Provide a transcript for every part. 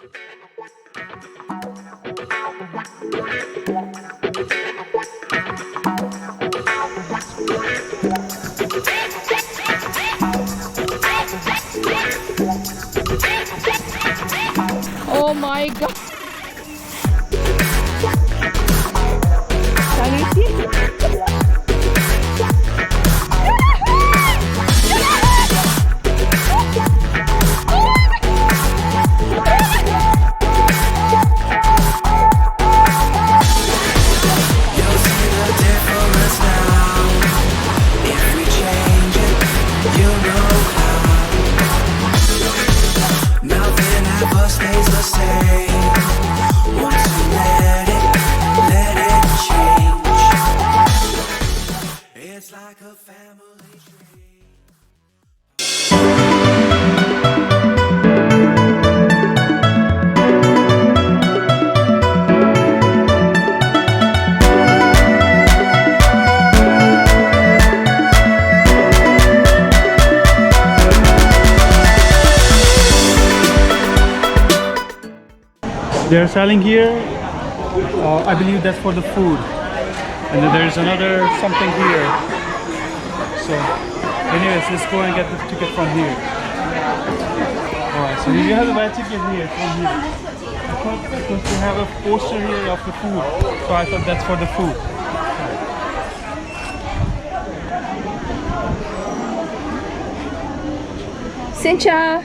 Oh my god! Can you see? They're selling here, I believe that's for the food. And then there's another something here. So anyways, let's go and get the ticket from here. Alright, so you have to buy a ticket here from here. I thought because they have a poster here of the food, so I thought that's for the food. Xin Chao.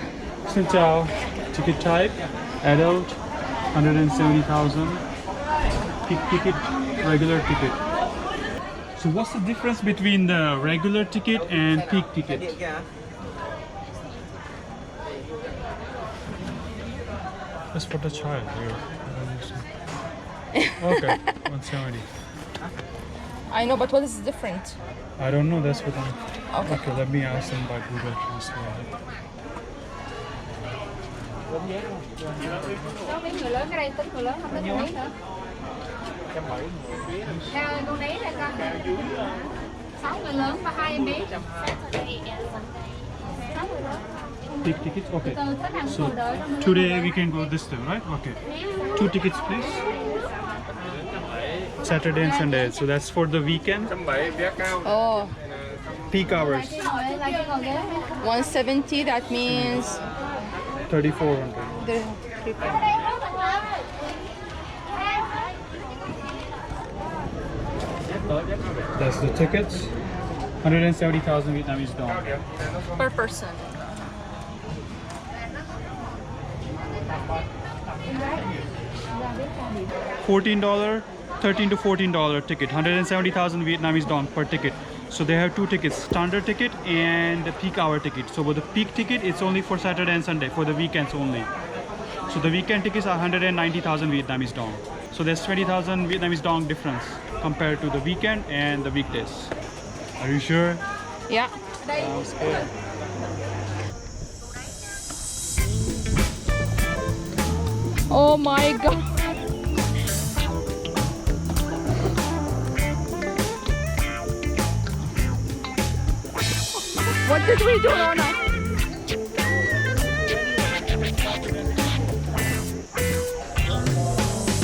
Xin Chao. Ticket type, adult, 170,000. Peak ticket, regular ticket. So what's the difference between the regular ticket and peak ticket? That's for the child here. Okay, 170. I know, but what is different? I don't know, that's what I'm... Okay, let me ask them by Google Translate. Người lớn cái đây tính người lớn không tính con nấy nữa. Con nấy là con 6 người lớn và 2 em bé. Big tickets? Okay. So today we can go this time, right? Okay. 2 tickets please. Saturday and Sunday. So that's for the weekend. Oh, Peak hours. 170, that means 3,400. That's the tickets. 170,000 Vietnamese dong. per person. $14, $13 to $14 ticket. 170,000 Vietnamese dong per ticket. So they have 2 tickets, standard ticket and the peak hour ticket. So with the peak ticket, it's only for Saturday and Sunday, for the weekends only. So the weekend tickets are 190,000 Vietnamese dong. So there's 20,000 Vietnamese dong difference compared to the weekend and the weekdays. Are you sure? Yeah. Sounds good. Oh my god. What did we do, Rona?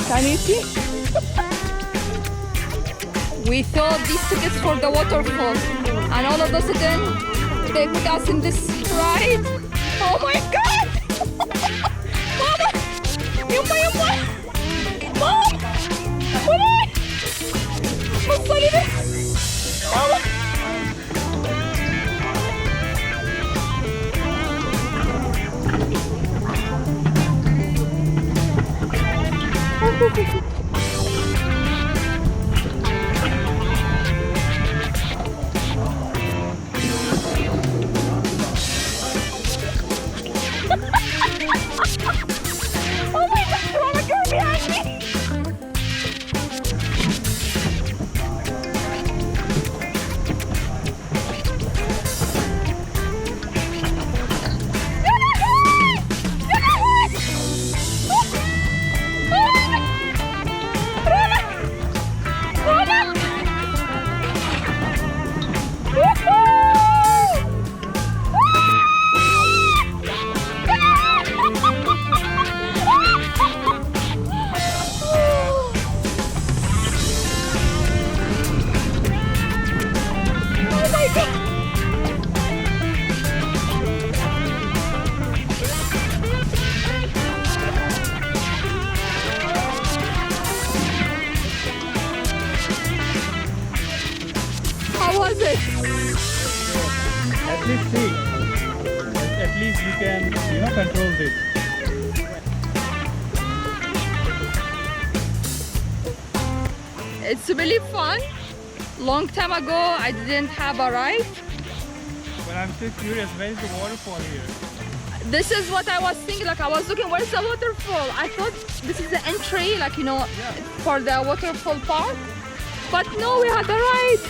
Can you see? We thought these tickets for the waterfall, and all of a sudden they put us in this ride. Oh my god! Mama! Yumma yumma! Mom! Mama! What's this? Mama! Oh my god, RonaKanar behind me! it's really fun. Long time ago, I didn't have a ride. But I'm still curious, where is the waterfall here? This is what I was thinking, like I was looking, where's the waterfall? I thought this is the entry, like, you know, for the waterfall park. But no, we had a ride.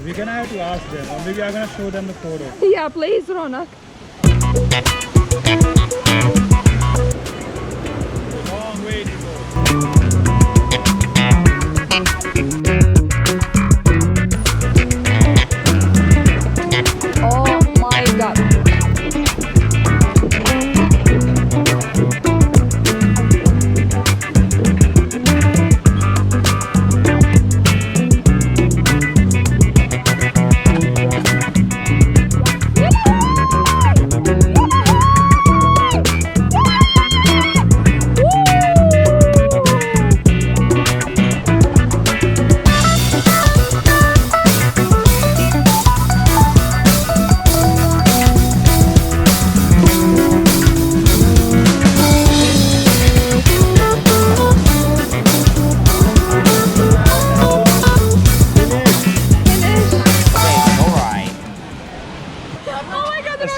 We're gonna have to ask them, or maybe I'm gonna show them the photo. Yeah, please, Ronak. Long way to go. Oh my God.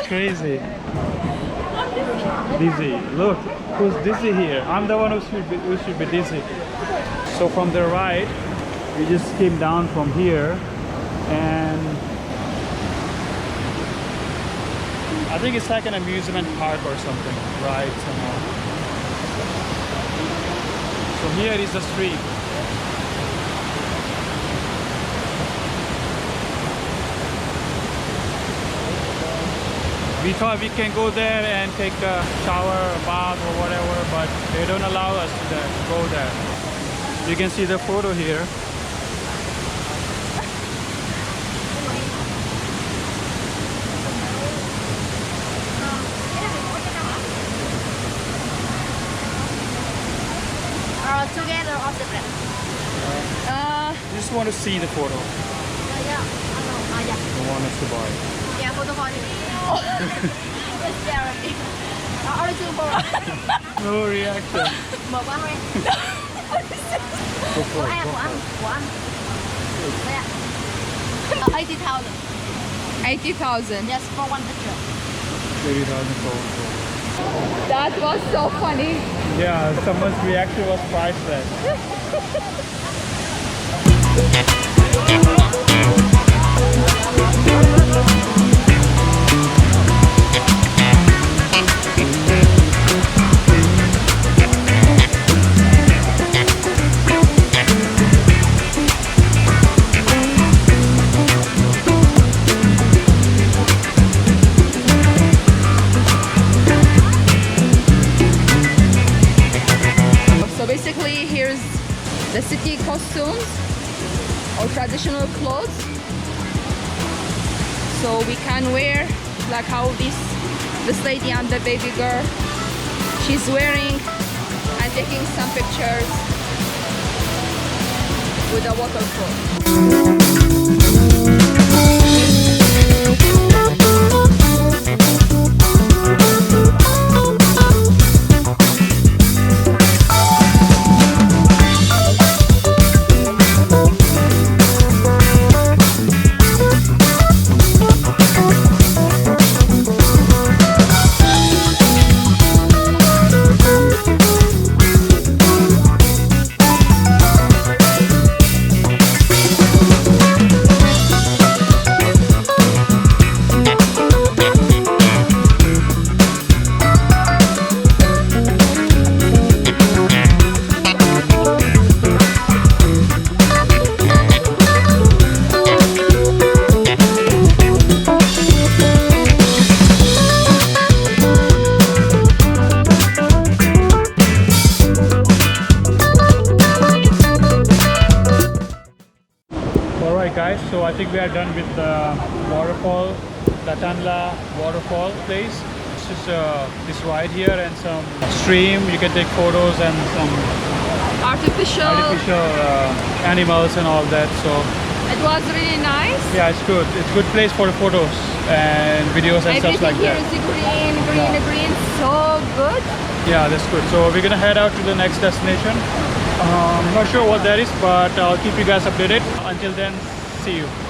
Crazy. Dizzy. Look, who's dizzy here? I'm the one who should be dizzy. So from the right, we just came down from here, and I think it's like an amusement park or something, right? So here is the street. We thought we can go there and take a shower, a bath or whatever, but they don't allow us to go there. You can see the photo here. Together or separate? Just want to see the photo. Yeah. Don't want us to buy. Yeah, photo for you. It's scary. Original. No reaction. Một anh em. Go for it. Của anh. Đây ạ. 80,000. 80,000. Yes, for one picture. 30,000 for. That was so funny. Yeah, someone's reaction was priceless. So basically, here's the city costumes or traditional clothes. So we can wear like how this lady and the baby girl, she's wearing, and taking some pictures with the waterfall. Guys, so I think we are done with the waterfall, Datanla Waterfall place. It's just this ride here and some stream. You can take photos and some Artificial. animals and all that. So It was really nice. yeah, it's good. It's a good place for photos and videos and stuff like Everything here that. is green, so good. Yeah, that's good. So we're gonna head out to the next destination. Not sure what that is, but I'll keep you guys updated. Until then, see you.